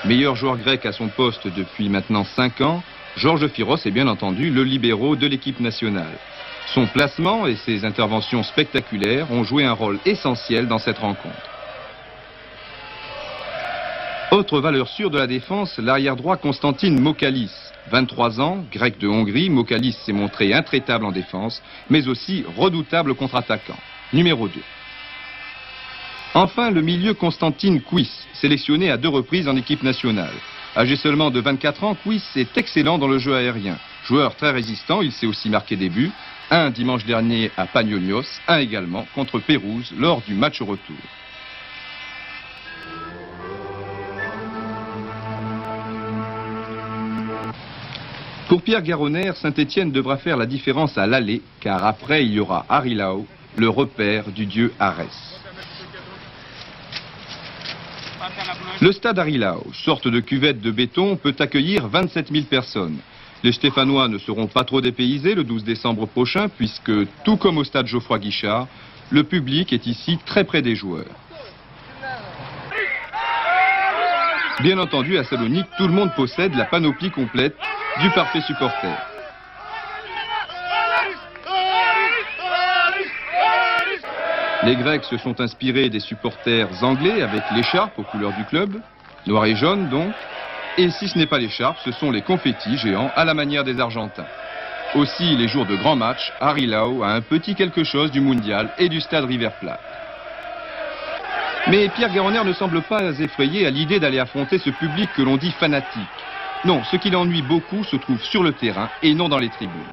Meilleur joueur grec à son poste depuis maintenant 5 ans, Georges Firos est bien entendu le libéro de l'équipe nationale. Son placement et ses interventions spectaculaires ont joué un rôle essentiel dans cette rencontre. Autre valeur sûre de la défense, l'arrière droit Constantine Mokalis. 23 ans, grec de Hongrie, Mokalis s'est montré intraitable en défense, mais aussi redoutable contre-attaquant. Numéro 2. Enfin, le milieu Constantine Kuis, sélectionné à 2 reprises en équipe nationale. Âgé seulement de 24 ans, Kuis est excellent dans le jeu aérien. Joueur très résistant, il sait aussi marquer des buts. Un dimanche dernier à Panionios, un également contre Pérouse lors du match retour. Pour Pierre Garonner, Saint-Étienne devra faire la différence à l'aller, car après il y aura Arilao, le repère du dieu Arès. Le stade Arilao, sorte de cuvette de béton, peut accueillir 27 000 personnes. Les Stéphanois ne seront pas trop dépaysés le 12 décembre prochain, puisque, tout comme au stade Geoffroy Guichard, le public est ici très près des joueurs. Bien entendu, à Salonique, tout le monde possède la panoplie complète du parfait supporter. Les Grecs se sont inspirés des supporters anglais avec l'écharpe aux couleurs du club, noir et jaune donc, et si ce n'est pas l'écharpe, ce sont les confettis géants à la manière des Argentins. Aussi, les jours de grands matchs, Arilao a un petit quelque chose du mondial et du stade River Plate. Mais Pierre Garonner ne semble pas effrayé à l'idée d'aller affronter ce public que l'on dit fanatique. Non, ce qui l'ennuie beaucoup se trouve sur le terrain et non dans les tribunes.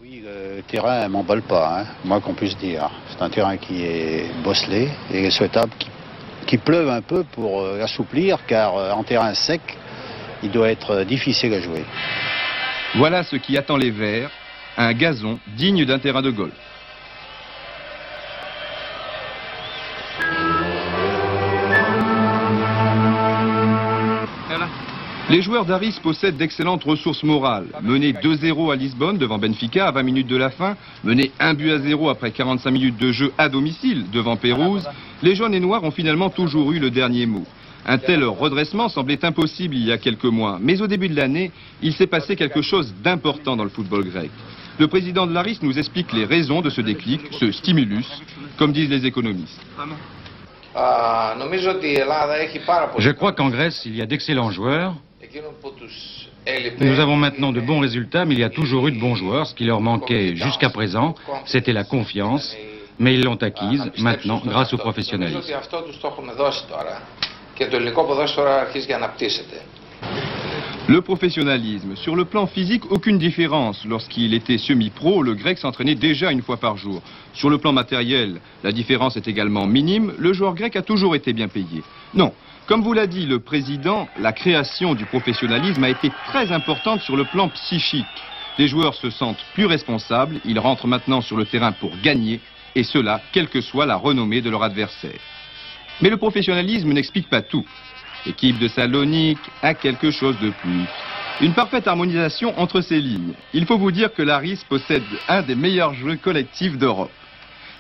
Oui, le terrain ne m'emballe pas, moi qu'on puisse dire. C'est un terrain qui est bosselé et il est souhaitable qu'il pleuve un peu pour assouplir, car en terrain sec, il doit être difficile à jouer. Voilà ce qui attend les Verts, un gazon digne d'un terrain de golf. Les joueurs d'Aris possèdent d'excellentes ressources morales. Menés 2-0 à Lisbonne devant Benfica à 20 minutes de la fin, menés 1-0 après 45 minutes de jeu à domicile devant Pérouse, les jaunes et noirs ont finalement toujours eu le dernier mot. Un tel redressement semblait impossible il y a quelques mois, mais au début de l'année, il s'est passé quelque chose d'important dans le football grec. Le président de l'Aris nous explique les raisons de ce déclic, ce stimulus, comme disent les économistes. Je crois qu'en Grèce, il y a d'excellents joueurs. Nous avons maintenant de bons résultats, mais il y a toujours eu de bons joueurs. Ce qui leur manquait jusqu'à présent, c'était la confiance. Mais ils l'ont acquise maintenant grâce au professionnalisme. Le professionnalisme. Sur le plan physique, aucune différence. Lorsqu'il était semi-pro, le grec s'entraînait déjà une fois par jour. Sur le plan matériel, la différence est également minime. Le joueur grec a toujours été bien payé. Non. Comme vous l'a dit le président, la création du professionnalisme a été très importante sur le plan psychique. Les joueurs se sentent plus responsables, ils rentrent maintenant sur le terrain pour gagner, et cela, quelle que soit la renommée de leur adversaire. Mais le professionnalisme n'explique pas tout. L'équipe de Salonique a quelque chose de plus. Une parfaite harmonisation entre ces lignes. Il faut vous dire que l'Aris possède un des meilleurs jeux collectifs d'Europe.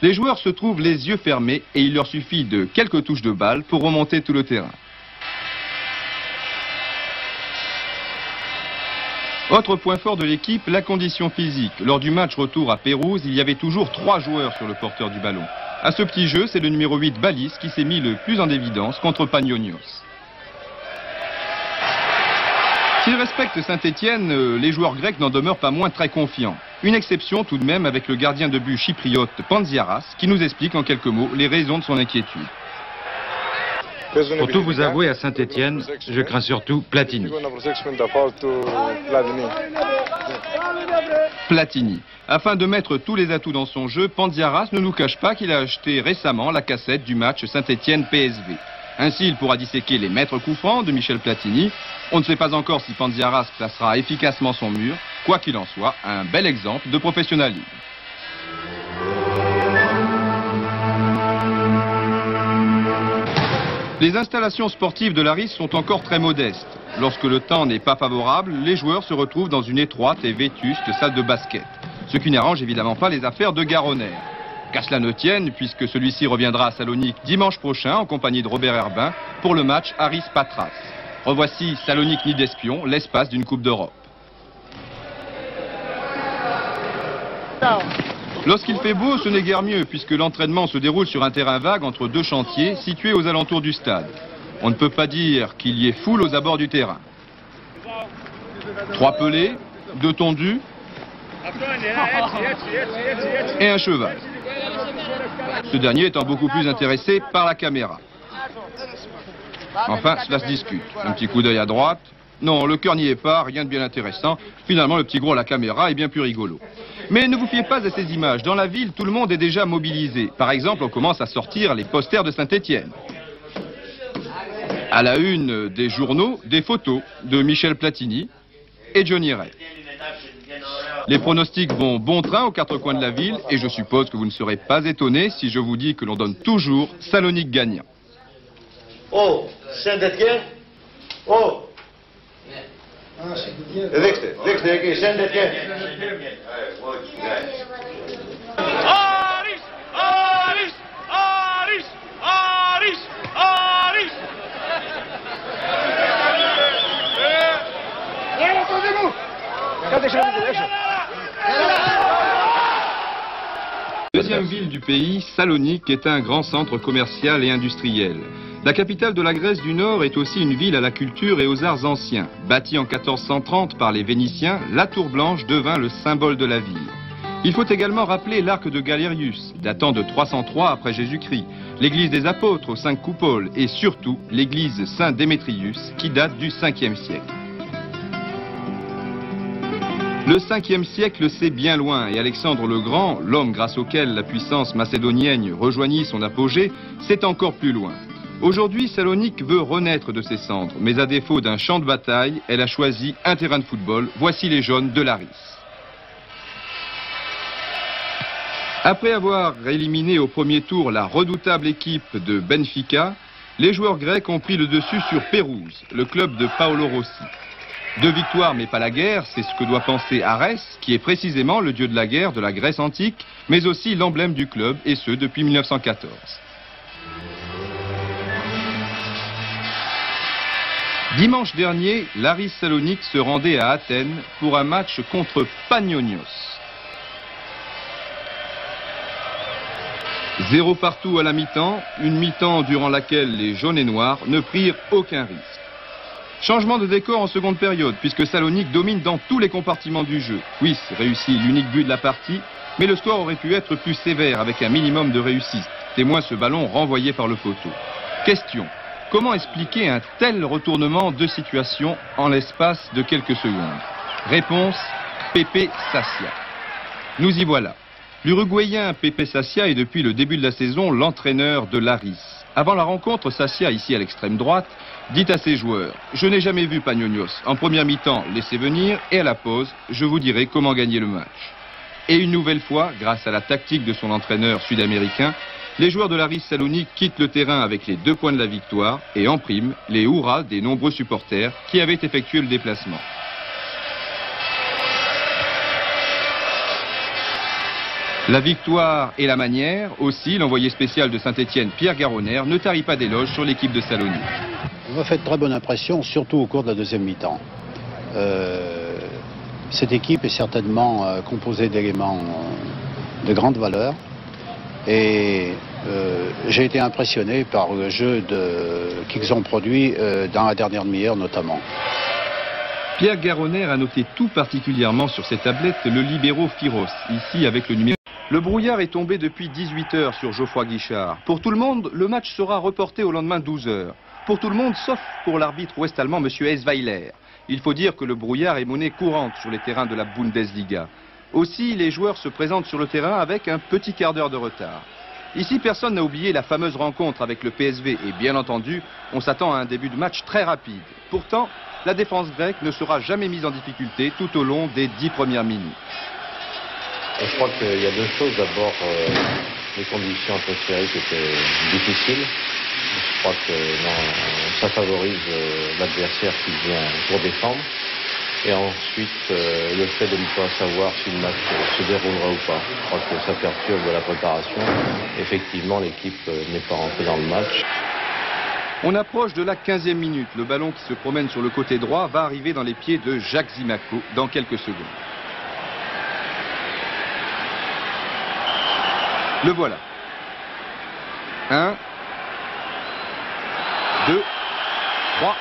Les joueurs se trouvent les yeux fermés et il leur suffit de quelques touches de balle pour remonter tout le terrain. Autre point fort de l'équipe, la condition physique. Lors du match retour à Pérouse, il y avait toujours 3 joueurs sur le porteur du ballon. À ce petit jeu, c'est le numéro 8 Balis qui s'est mis le plus en évidence contre Panionios. S'ils respectent Saint-Étienne, les joueurs grecs n'en demeurent pas moins très confiants. Une exception tout de même avec le gardien de but chypriote Pandziaras qui nous explique en quelques mots les raisons de son inquiétude. Pour tout vous avouer, à Saint-Étienne, je crains surtout Platini. Platini. Afin de mettre tous les atouts dans son jeu, Pandziaras ne nous cache pas qu'il a acheté récemment la cassette du match Saint-Étienne-PSV. Ainsi, il pourra disséquer les maîtres coups francs de Michel Platini. On ne sait pas encore si Pandziaras placera efficacement son mur. Quoi qu'il en soit, un bel exemple de professionnalisme. Les installations sportives de l'Aris sont encore très modestes. Lorsque le temps n'est pas favorable, les joueurs se retrouvent dans une étroite et vétuste salle de basket. Ce qui n'arrange évidemment pas les affaires de Garonner. Qu'à cela ne tienne, puisque celui-ci reviendra à Salonique dimanche prochain en compagnie de Robert Herbin pour le match Aris-Patras. Revoici Salonique Nid d'Espion, l'espace d'une Coupe d'Europe. Lorsqu'il fait beau, ce n'est guère mieux, puisque l'entraînement se déroule sur un terrain vague entre deux chantiers situés aux alentours du stade. On ne peut pas dire qu'il y ait foule aux abords du terrain. 3 pelés, 2 tondus et un cheval. Ce dernier étant beaucoup plus intéressé par la caméra. Enfin, cela se discute. Un petit coup d'œil à droite. Non, le cœur n'y est pas, rien de bien intéressant. Finalement, le petit gros à la caméra est bien plus rigolo. Mais ne vous fiez pas à ces images. Dans la ville, tout le monde est déjà mobilisé. Par exemple, on commence à sortir les posters de Saint-Étienne. À la une des journaux, des photos de Michel Platini et Johnny Ray. Les pronostics vont bon train aux 4 coins de la ville et je suppose que vous ne serez pas étonnés si je vous dis que l'on donne toujours Salonique gagnant. Oh, Saint-Étienne. Oh. Saint-Étienne. Deuxième ville du pays, Salonique est un grand centre commercial et industriel. La capitale de la Grèce du Nord est aussi une ville à la culture et aux arts anciens. Bâtie en 1430 par les Vénitiens, la Tour Blanche devint le symbole de la ville. Il faut également rappeler l'arc de Galérius, datant de 303 après Jésus-Christ, l'église des apôtres aux 5 coupoles et surtout l'église Saint-Démétrius qui date du 5e siècle. Le 5e siècle, c'est bien loin et Alexandre le Grand, l'homme grâce auquel la puissance macédonienne rejoignit son apogée, c'est encore plus loin. Aujourd'hui, Salonique veut renaître de ses cendres, mais à défaut d'un champ de bataille, elle a choisi un terrain de football. Voici les jaunes de Laris. Après avoir éliminé au premier tour la redoutable équipe de Benfica, les joueurs grecs ont pris le dessus sur Pérouse, le club de Paolo Rossi. 2 victoires mais pas la guerre, c'est ce que doit penser Arès, qui est précisément le dieu de la guerre de la Grèce antique, mais aussi l'emblème du club, et ce depuis 1914. Dimanche dernier, l'Aris Salonique se rendait à Athènes pour un match contre Panionios. 0 partout à la mi-temps, une mi-temps durant laquelle les jaunes et noirs ne prirent aucun risque. Changement de décor en seconde période, puisque Salonique domine dans tous les compartiments du jeu. Huys réussit l'unique but de la partie, mais le score aurait pu être plus sévère avec un minimum de réussite. Témoin ce ballon renvoyé par le poteau. Question. Comment expliquer un tel retournement de situation en l'espace de quelques secondes? Réponse, Pepe Sassia. Nous y voilà. L'Uruguayen Pepe Sassia est depuis le début de la saison l'entraîneur de l'Aris. Avant la rencontre, Sassia, ici à l'extrême droite, dit à ses joueurs « Je n'ai jamais vu Panionios. En première mi-temps, laissez venir et à la pause, je vous dirai comment gagner le match. » Et une nouvelle fois, grâce à la tactique de son entraîneur sud-américain, les joueurs de l'Aris Salonique quittent le terrain avec les 2 points de la victoire et en prime les hurrahs des nombreux supporters qui avaient effectué le déplacement. La victoire et la manière, aussi, l'envoyé spécial de Saint-Étienne, Pierre Garonner, ne tarit pas d'éloges sur l'équipe de Salonique. On m'a fait très bonne impression, surtout au cours de la deuxième mi-temps. Cette équipe est certainement composée d'éléments de grande valeur. Et j'ai été impressionné par le jeu qu'ils ont produit dans la dernière demi-heure notamment. Pierre Garonner a noté tout particulièrement sur ses tablettes le libéro Firos, ici avec le numéro. Le brouillard est tombé depuis 18 h sur Geoffroy Guichard. Pour tout le monde, le match sera reporté au lendemain 12 h. Pour tout le monde, sauf pour l'arbitre ouest-allemand, M. Esweiler. Il faut dire que le brouillard est monnaie courante sur les terrains de la Bundesliga. Aussi, les joueurs se présentent sur le terrain avec un petit quart d'heure de retard. Ici, personne n'a oublié la fameuse rencontre avec le PSV et bien entendu, on s'attend à un début de match très rapide. Pourtant, la défense grecque ne sera jamais mise en difficulté tout au long des 10 premières minutes. Je crois qu'il y a 2 choses. D'abord, les conditions atmosphériques étaient difficiles. Je crois que ça favorise l'adversaire qui vient pour défendre. Et ensuite, le fait de ne pas savoir si le match se déroulera ou pas. Je crois que ça perturbe la préparation. Effectivement, l'équipe n'est pas rentrée dans le match. On approche de la 15e minute. Le ballon qui se promène sur le côté droit va arriver dans les pieds de Jacques Zimaco dans quelques secondes. Le voilà. 1, 2, 3.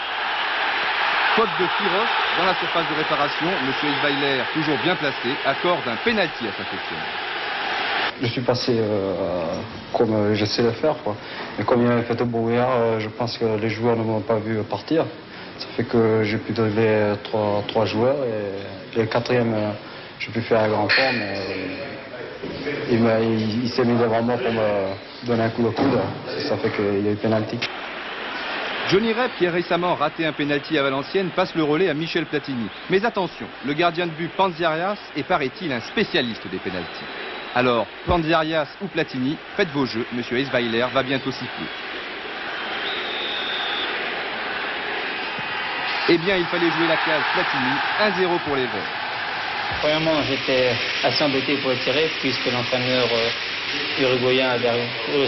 Faute de Firos dans la surface de réparation. Monsieur Isweiler, toujours bien placé, accorde un pénalty à Saint-Étienne. Je suis passé comme je sais le faire, quoi. Mais comme il y avait fait de brouillard, je pense que les joueurs ne m'ont pas vu partir. Ça fait que j'ai pu dribbler trois joueurs et le quatrième, j'ai pu faire un grand fond, mais il s'est mis devant moi pour me donner un coup de coude. Ça fait qu'il y a eu pénalty. Johnny Rep, qui a récemment raté un pénalty à Valenciennes, passe le relais à Michel Platini. Mais attention, le gardien de but Panzerias est, paraît-il, un spécialiste des pénaltys. Alors, Panzerias ou Platini, faites vos jeux, monsieur Isweiler va bientôt siffler. Eh bien, il fallait jouer la case Platini, 1-0 pour les Verts. Premièrement, j'étais assez embêté pour le tirer, puisque l'entraîneur uruguayen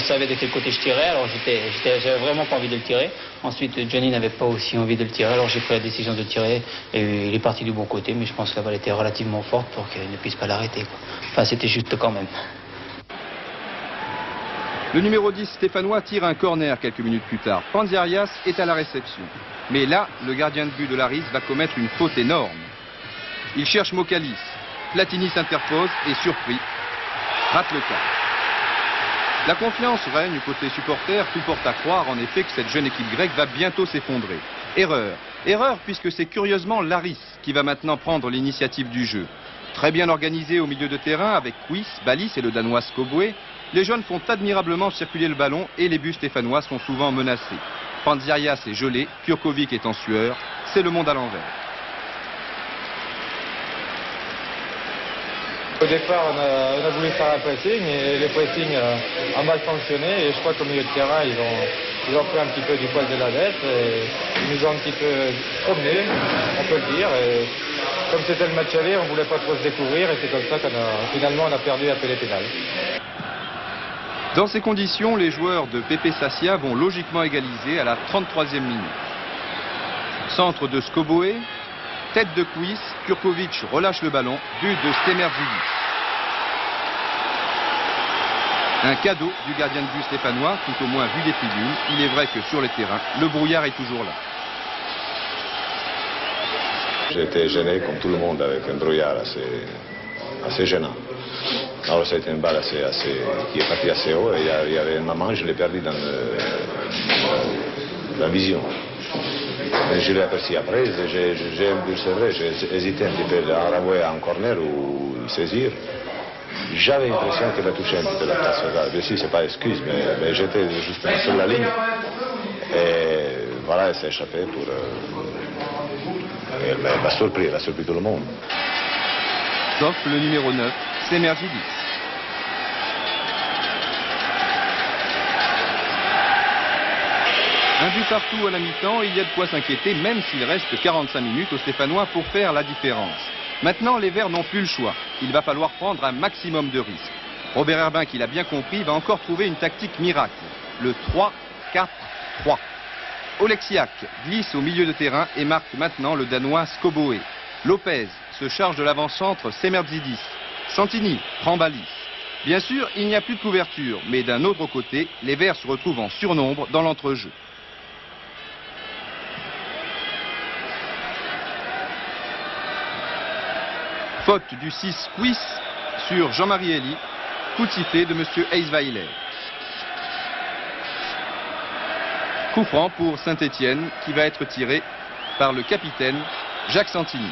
savait de quel côté je tirais, alors j'avais vraiment pas envie de le tirer. Ensuite, Johnny n'avait pas aussi envie de le tirer, alors j'ai pris la décision de le tirer, et il est parti du bon côté, mais je pense que la balle était relativement forte pour qu'il ne puisse pas l'arrêter. Enfin, c'était juste quand même. Le numéro 10 stéphanois tire un corner quelques minutes plus tard. Panzerias est à la réception. Mais là, le gardien de but de Laris va commettre une faute énorme. Il cherche Mokalis. Platini s'interpose et, surpris, rate le cap. La confiance règne côté supporters. Tout porte à croire en effet que cette jeune équipe grecque va bientôt s'effondrer. Erreur. Erreur puisque c'est curieusement Laris qui va maintenant prendre l'initiative du jeu. Très bien organisé au milieu de terrain avec Kuis, Balis et le Danois Skoboué, les jeunes font admirablement circuler le ballon et les buts stéphanois sont souvent menacés. Panzerias est gelé, Kurkovic est en sueur, c'est le monde à l'envers. Au départ, on a voulu faire un pressing et le pressing a mal fonctionné et je crois qu'au milieu de terrain, ils ont pris un petit peu du poil de la bête et ils nous ont un petit peu promenés, on peut le dire. Et comme c'était le match aller, on ne voulait pas trop se découvrir et c'est comme ça finalement on a perdu un peu les pénales. Dans ces conditions, les joueurs de Pepe Sassia vont logiquement égaliser à la 33e minute. Centre de Skoboué, tête de Kuis, Kurkovic relâche le ballon, but de Stemerzidis. Un cadeau du gardien de but stéphanois, tout au moins vu des tribunes. Il est vrai que sur le terrain, le brouillard est toujours là. J'étais gêné comme tout le monde avec un brouillard assez gênant. Alors c'était une balle qui est partie assez haut et il y avait un moment, je l'ai perdu dans la vision. Mais je l'ai aperçu après, c'est vrai, j'ai hésité un petit peu à renvoyer en corner ou saisir. J'avais l'impression qu'elle a touché un petit peu la place. Bien sûr, c'est pas excuse, mais j'étais justement sur la ligne. Et voilà, elle s'est échappée pour... elle m'a surpris, elle a surpris tout le monde. Sauf le numéro 9, Stemerzidis. Un but partout à la mi-temps, il y a de quoi s'inquiéter, même s'il reste 45 minutes aux Stéphanois pour faire la différence. Maintenant, les Verts n'ont plus le choix. Il va falloir prendre un maximum de risques. Robert Herbin, qui l'a bien compris, va encore trouver une tactique miracle. Le 3-4-3. Oleksiak glisse au milieu de terrain et marque maintenant le Danois Skoboué. Lopez se charge de l'avant-centre Stemerzidis. Santini prend Balis. Bien sûr, il n'y a plus de couverture, mais d'un autre côté, les Verts se retrouvent en surnombre dans l'entrejeu. Faute du 6 Kuis sur Jean-Marie Elie, coup de sifflet de M. Isweiler. Coup franc pour Saint-Étienne qui va être tiré par le capitaine Jacques Santini.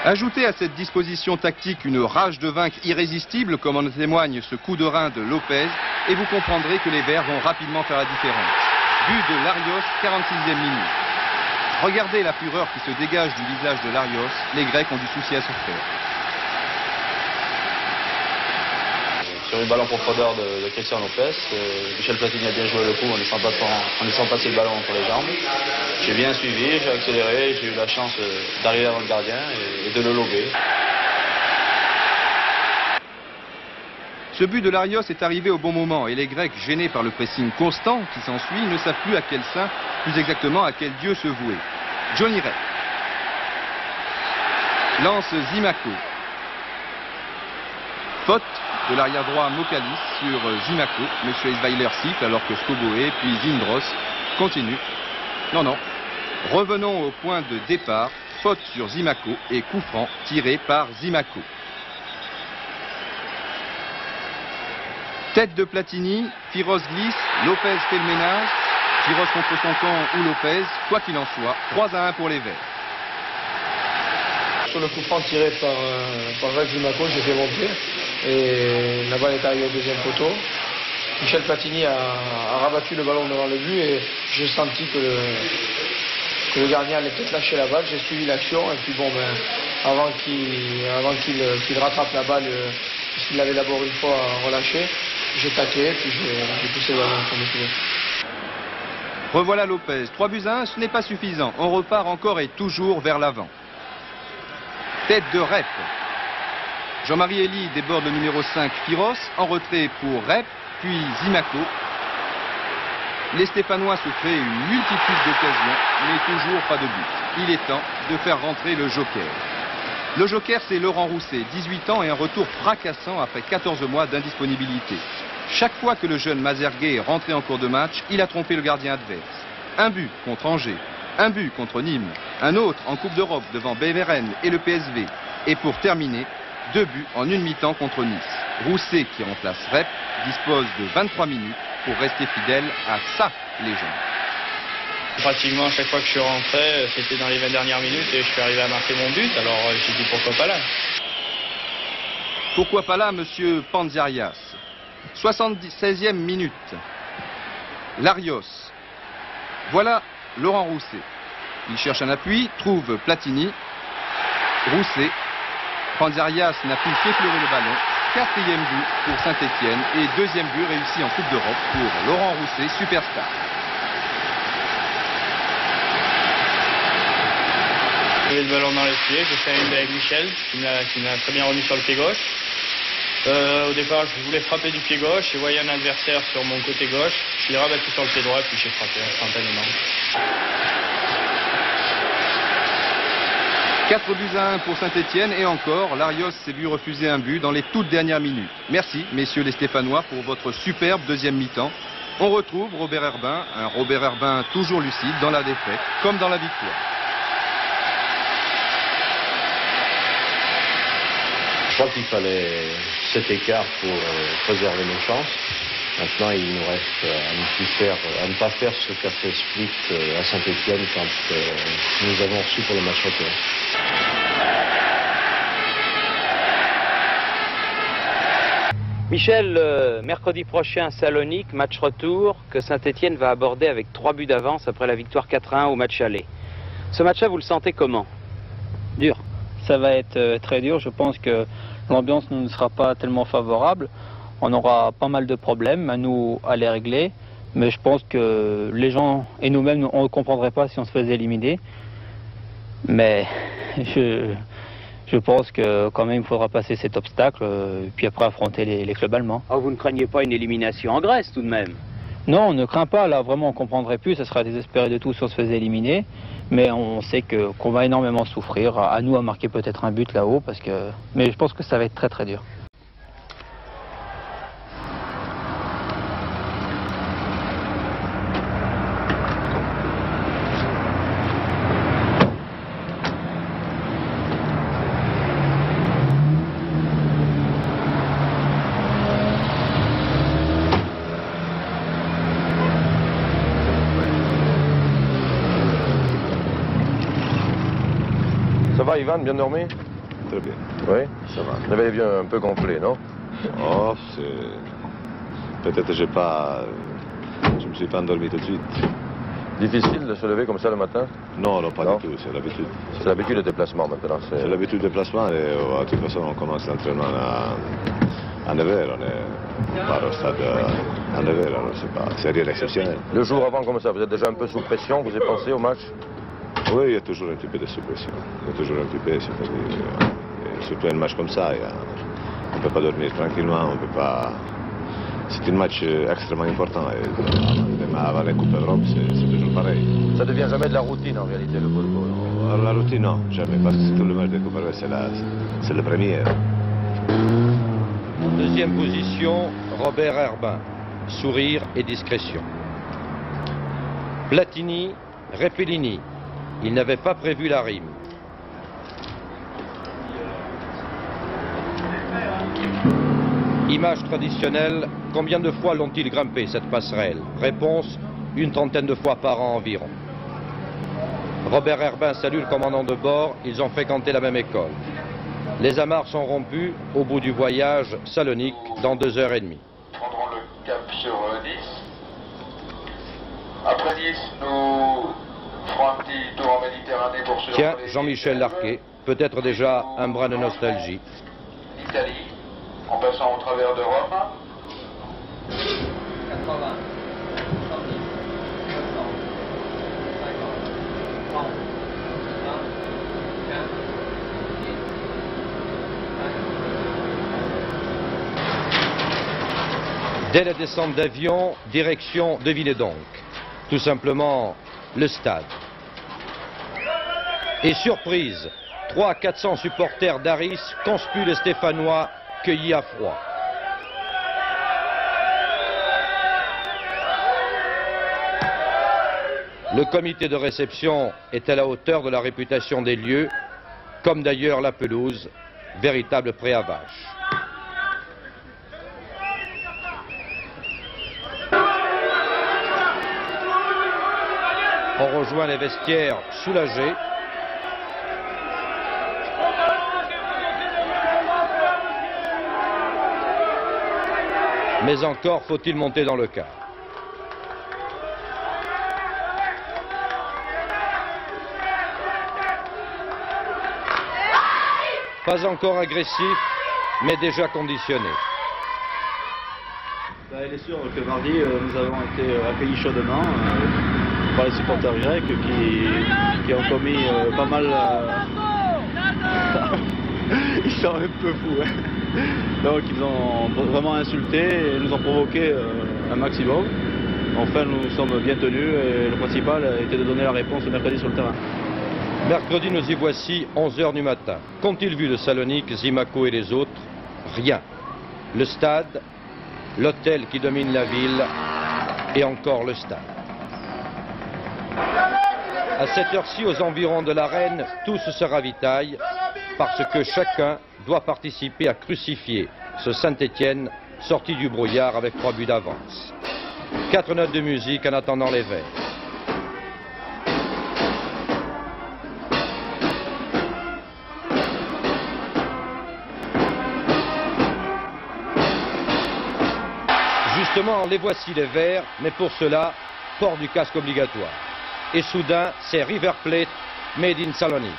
Ajoutez à cette disposition tactique une rage de vaincre irrésistible, comme en témoigne ce coup de rein de Lopez, et vous comprendrez que les Verts vont rapidement faire la différence. But de Larios, 46e minute. Regardez la fureur qui se dégage du visage de Larios, les Grecs ont du souci à se faire. Sur une balle en profondeur de Christian Lopez, Michel Platini a bien joué le coup en laissant passer le ballon entre les jambes. J'ai bien suivi, j'ai accéléré, j'ai eu la chance d'arriver avant le gardien et de le lober. Ce but de Larios est arrivé au bon moment et les Grecs, gênés par le pressing constant qui s'ensuit, ne savent plus à quel saint, plus exactement à quel dieu se vouer. Johnny Rep lance Zimaco. Faute de l'arrière droit Mokalis sur Zimaco. Monsieur Esweiler siffle alors que Skoboé puis Zindros continuent. Non. Revenons au point de départ. Faute sur Zimaco et coup franc tiré par Zimaco. Tête de Platini, Firos glisse, Lopez fait le ménage. Firos contre son camp ou Lopez, quoi qu'il en soit, 3-1 pour les Verts. Sur le coup franc tiré par Jacques Zimaco, j'ai fait mon pied et la balle est arrivée au deuxième poteau. Michel Platini a rabattu le ballon devant le but et j'ai senti que le gardien allait peut-être lâcher la balle. J'ai suivi l'action et puis bon, avant qu'il rattrape la balle, puisqu'il l'avait d'abord une fois relâché, j'ai taqué puis j'ai poussé le ballon pour me tuer. Revoilà Lopez, 3-1, ce n'est pas suffisant. On repart encore et toujours vers l'avant. Tête de Rep. Jean-Marie Elie déborde le numéro 5 Firos, en retrait pour Rep, puis Zimaco. Les Stéphanois se créent une multitude d'occasions, mais toujours pas de but. Il est temps de faire rentrer le joker. Le joker, c'est Laurent Rousset, 18 ans et un retour fracassant après 14 mois d'indisponibilité. Chaque fois que le jeune Mazerguet est rentré en cours de match, il a trompé le gardien adverse. Un but contre Angers, un but contre Nîmes, un autre en Coupe d'Europe devant Beveren et le PSV. Et pour terminer, 2 buts en une mi-temps contre Nice. Rousset, qui remplace Rep, dispose de 23 minutes pour rester fidèle à sa légende. Pratiquement à chaque fois que je suis rentré, c'était dans les 20 dernières minutes et je suis arrivé à marquer mon but, alors j'ai dit pourquoi pas là. Pourquoi pas là, monsieur Panzerias? 76e minute. Larios. Voilà Laurent Rousset. Il cherche un appui, trouve Platini. Rousset. Panzerias n'a pu qu'effleurer le ballon. 4e but pour Saint-Étienne et 2e but réussi en Coupe d'Europe pour Laurent Rousset, superstar. J'ai le ballon dans les pieds, j'ai fait une avec Michel qui m'a très bien remis sur le pied gauche. Au départ, je voulais frapper du pied gauche et voyais un adversaire sur mon côté gauche. Je l'ai rabattu sur le pied droit puis j'ai frappé instantanément. 4-1 pour Saint-Étienne et encore, Larios s'est vu refuser un but dans les toutes dernières minutes. Merci, messieurs les Stéphanois, pour votre superbe deuxième mi-temps. On retrouve Robert Herbin, un Robert Herbin toujours lucide dans la défaite comme dans la victoire. Je crois qu'il fallait cet écart pour préserver nos chances. Maintenant, il nous reste à ne pas faire ce qu'a fait Split à Saint-Étienne quand nous avons reçu pour le match retour. Michel, mercredi prochain, Salonique, match retour que Saint-Étienne va aborder avec 3 buts d'avance après la victoire 4-1 au match aller. Ce match-là, vous le sentez comment? Dur. Ça va être très dur. Je pense que l'ambiance ne sera pas tellement favorable. On aura pas mal de problèmes à nous à les régler. Mais je pense que les gens et nous-mêmes, on ne comprendrait pas si on se faisait éliminer. Mais je pense que quand même il faudra passer cet obstacle et puis après affronter les clubs allemands. Oh, vous ne craignez pas une élimination en Grèce tout de même? Non, on ne craint pas. Là, vraiment, on ne comprendrait plus. Ça serait désespéré de tout si on se faisait éliminer. Mais on sait qu'on va énormément souffrir. À nous à marquer peut-être un but là-haut. Mais je pense que ça va être très très dur. Ça va, Ivan, bien dormi? Très bien. Oui? Ça va. Réveillé bien un peu gonflé, non? Oh, peut-être je me suis pas endormi tout de suite. Difficile de se lever comme ça le matin? Non, non, pas du tout, c'est l'habitude. C'est l'habitude de déplacement maintenant. C'est l'habitude de déplacement et de toute façon on commence l'entraînement à 9h, on est pas au stade à 9h, alors c'est rien d'exceptionnel. Le jour avant comme ça, vous êtes déjà un peu sous pression, vous avez pensé au match? Oui, il y a toujours un petit peu de suppression. Il y a toujours un petit peu, c'est-à-dire, surtout un match comme ça, on peut pas dormir tranquillement, on peut pas... C'est un match extrêmement important. Et avant la Coupe d'Europe, c'est toujours pareil. Ça ne devient jamais de la routine en réalité, le football. La routine, non, jamais, parce que tout le match de Coupe d'Europe, c'est le premier. En deuxième position, Robert Herbin. Sourire et discrétion. Platini, Repellini. Il n'avait pas prévu la rime. Image traditionnelle, combien de fois l'ont-ils grimpé cette passerelle? Réponse, une trentaine de fois par an environ. Robert Herbin salue le commandant de bord, ils ont fréquenté la même école. Les amarres sont rompues au bout du voyage Salonique dans 2h30. Nous prendrons le cap sur Nice. Après Nice, nous ferons un petit tour en Méditerranée pour se... Tiens, Jean-Michel Larquet, peut-être déjà un brin de nostalgie. Italie, en passant au travers de Rome. 80. Dès la descente d'avion, direction, devinez donc, tout simplement le stade. Et surprise, 300 à 400 supporters d'Aris conspuent les Stéphanois cueillis à froid. Le comité de réception est à la hauteur de la réputation des lieux, comme d'ailleurs la pelouse, véritable pré à vaches. On rejoint les vestiaires soulagés. Mais encore faut-il monter dans le car. Pas encore agressif, mais déjà conditionné. Il est sûr que mardi, nous avons été accueillis chaudement par les supporters grecs qui ont commis pas mal... Ils sont un peu fous. Hein. Donc ils ont vraiment insulté et nous ont provoqué un maximum. Enfin, nous sommes bien tenus et le principal était de donner la réponse mercredi sur le terrain. Mercredi, nous y voici, 11h du matin. Qu'ont-ils vu de Salonique, Zimaco et les autres? Rien. Le stade, l'hôtel qui domine la ville et encore le stade. À cette heure-ci, aux environs de l'arène, tous se ravitaillent parce que chacun doit participer à crucifier ce Saint-Étienne sorti du brouillard avec 3 buts d'avance. 4 notes de musique en attendant les verres. Justement, les voici les verts, mais pour cela, port du casque obligatoire. Et soudain, c'est River Plate, made in Salonique.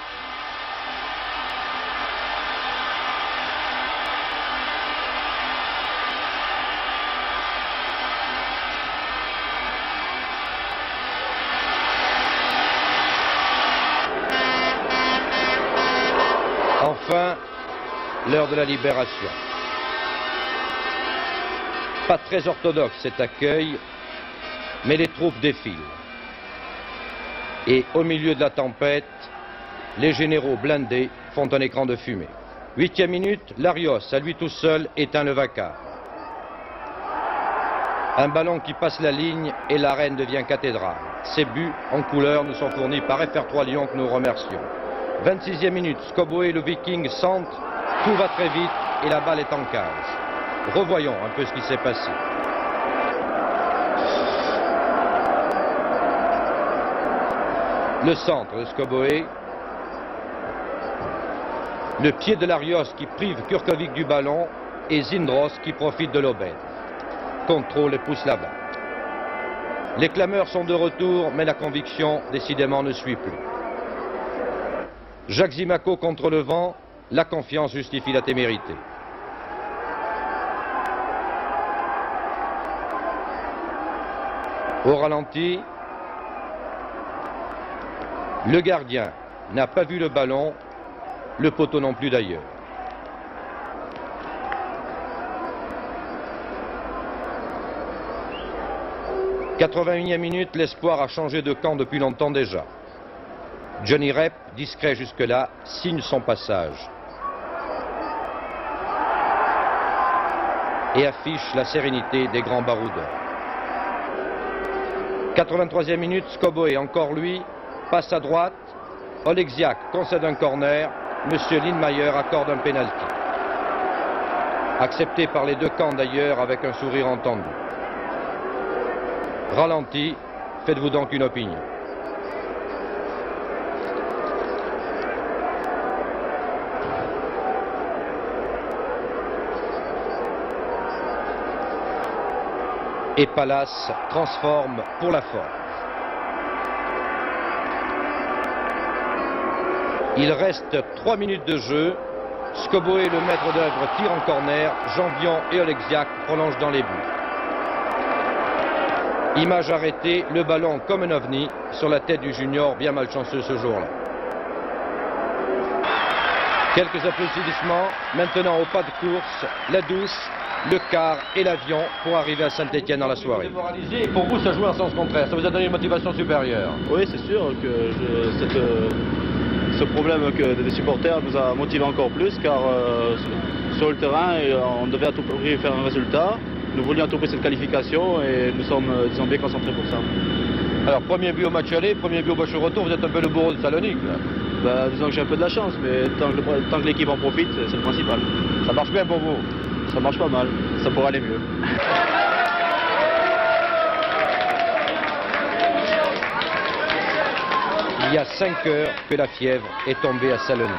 Enfin, l'heure de la libération. Pas très orthodoxe cet accueil, mais les troupes défilent. Et au milieu de la tempête, les généraux blindés font un écran de fumée. 8e minute, Larios, à lui tout seul, éteint le vacarme. Un ballon qui passe la ligne et l'arène devient cathédrale. Ces buts en couleur nous sont fournis par FR3 Lyon que nous remercions. 26e minute, Skoboé, le Viking, centre, tout va très vite et la balle est en cage. Revoyons un peu ce qui s'est passé. Le centre de Skoboé. Le pied de Larios qui prive Kurkovic du ballon et Zindros qui profite de l'aubaine. Contrôle et pousse la balle. Les clameurs sont de retour, mais la conviction, décidément, ne suit plus. Jacques Zimaco contre le vent, la confiance justifie la témérité. Au ralenti, le gardien n'a pas vu le ballon, le poteau non plus d'ailleurs. 81e minute, l'espoir a changé de camp depuis longtemps déjà. Johnny Rep, discret jusque-là, signe son passage. Et affiche la sérénité des grands baroudeurs. 83e minute, Skoboé, encore lui, passe à droite. Oleksiak concède un corner. Monsieur Lindmayer accorde un pénalty. Accepté par les deux camps d'ailleurs avec un sourire entendu. Ralenti, faites-vous donc une opinion. Et Palace transforme pour la forme. Il reste 3 minutes de jeu. Skoboé, le maître d'œuvre, tire en corner. Jean-Vion et Oleksiak prolongent dans les buts. Image arrêtée, le ballon comme un ovni sur la tête du junior, bien malchanceux ce jour-là. Quelques applaudissements. Maintenant au pas de course, la douche, le car et l'avion pour arriver à Saint-Étienne dans la soirée. Et pour vous, ça joue en sens contraire. Ça vous a donné une motivation supérieure. Oui, c'est sûr que ce problème des supporters nous a motivés encore plus, car sur le terrain, on devait à tout prix faire un résultat. Nous voulions à tout prix cette qualification et nous sommes, disons, bien concentrés pour ça. Alors, premier but au match aller, premier but au match retour, vous êtes un peu le bourreau de Salonique, là. Bah, disons que j'ai un peu de la chance, mais tant que l'équipe en profite, c'est le principal. Ça marche bien pour vous? Ça marche pas mal, ça pourrait aller mieux. Il y a 5 heures que la fièvre est tombée à Salonique.